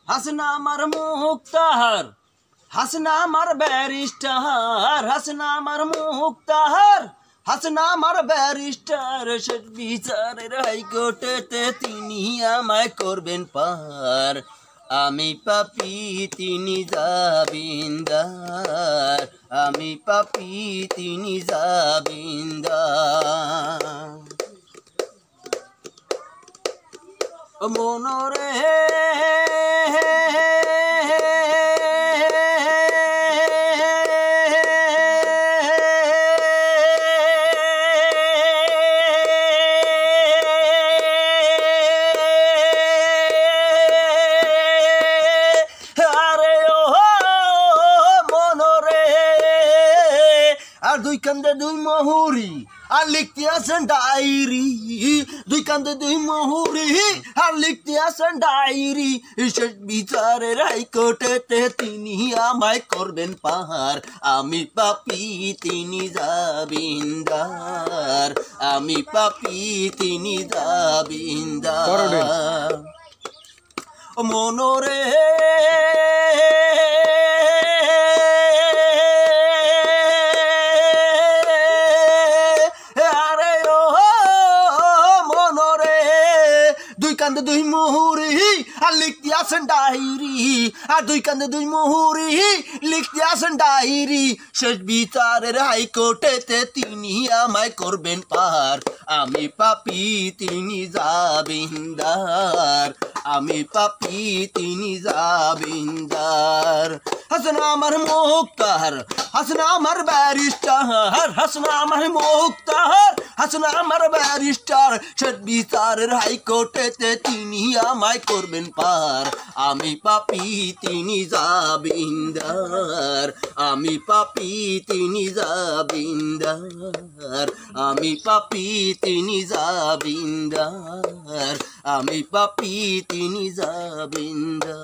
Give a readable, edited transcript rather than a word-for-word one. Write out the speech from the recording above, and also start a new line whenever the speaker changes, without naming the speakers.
হাসনা আমার মুক্তার, হাসনা আমার ব্যারিস্টার, হাসনা আমার মুক্তার, হাসনা আমার ব্যারিস্টার। শেষ বিচারের হাইকোর্টেতে তিনি আমায় করবেন পার। আমি পাপী তিনি জামিনদার, আমি পাপী তিনি জামিনদার। মনরে আর দুই কান্দে দুই মহুরি আর লিখতে আছেন ডায়েরি, দুই কান্দে দুই মহুরি আর লিখতে আছেন ডায়েরি। শেষ বিচারের হাইকোর্টেতে তিনি আমায় করবেন পাহাড়। আমি পাপী তিনি জামিনদার, আমি পাপী তিনি জামিনদার। মনরে দুই কান্দে দুই মুহুরি আর লিখতে আসেন ডায়েরি, আর দুই কান্দে দুই মুহুরি লিখতে আসেন ডায়েরি। শেষ বিচারের হাইকোর্টেতে তিনি আমায় করবেন পার। আমি পাপী তিনি জামিনদার, আমি পাপী তিনি জামিনদার। হাসনা আমার মুক্তার, হাসনা আমার ব্যারিস্টার, হাসনা আমার মুক্তার, হাসনা আমার ব্যারিস্টার। শেষ বিচারের হাইকোর্টেতে তিনি আমায় করবেন পার। আমি পাপী তিনি জামিনদার, আমি পাপী তিনি জামিনদার, আমি পাপী তিনি জামিনদার, আমি পাপী তিনি জামিনদার।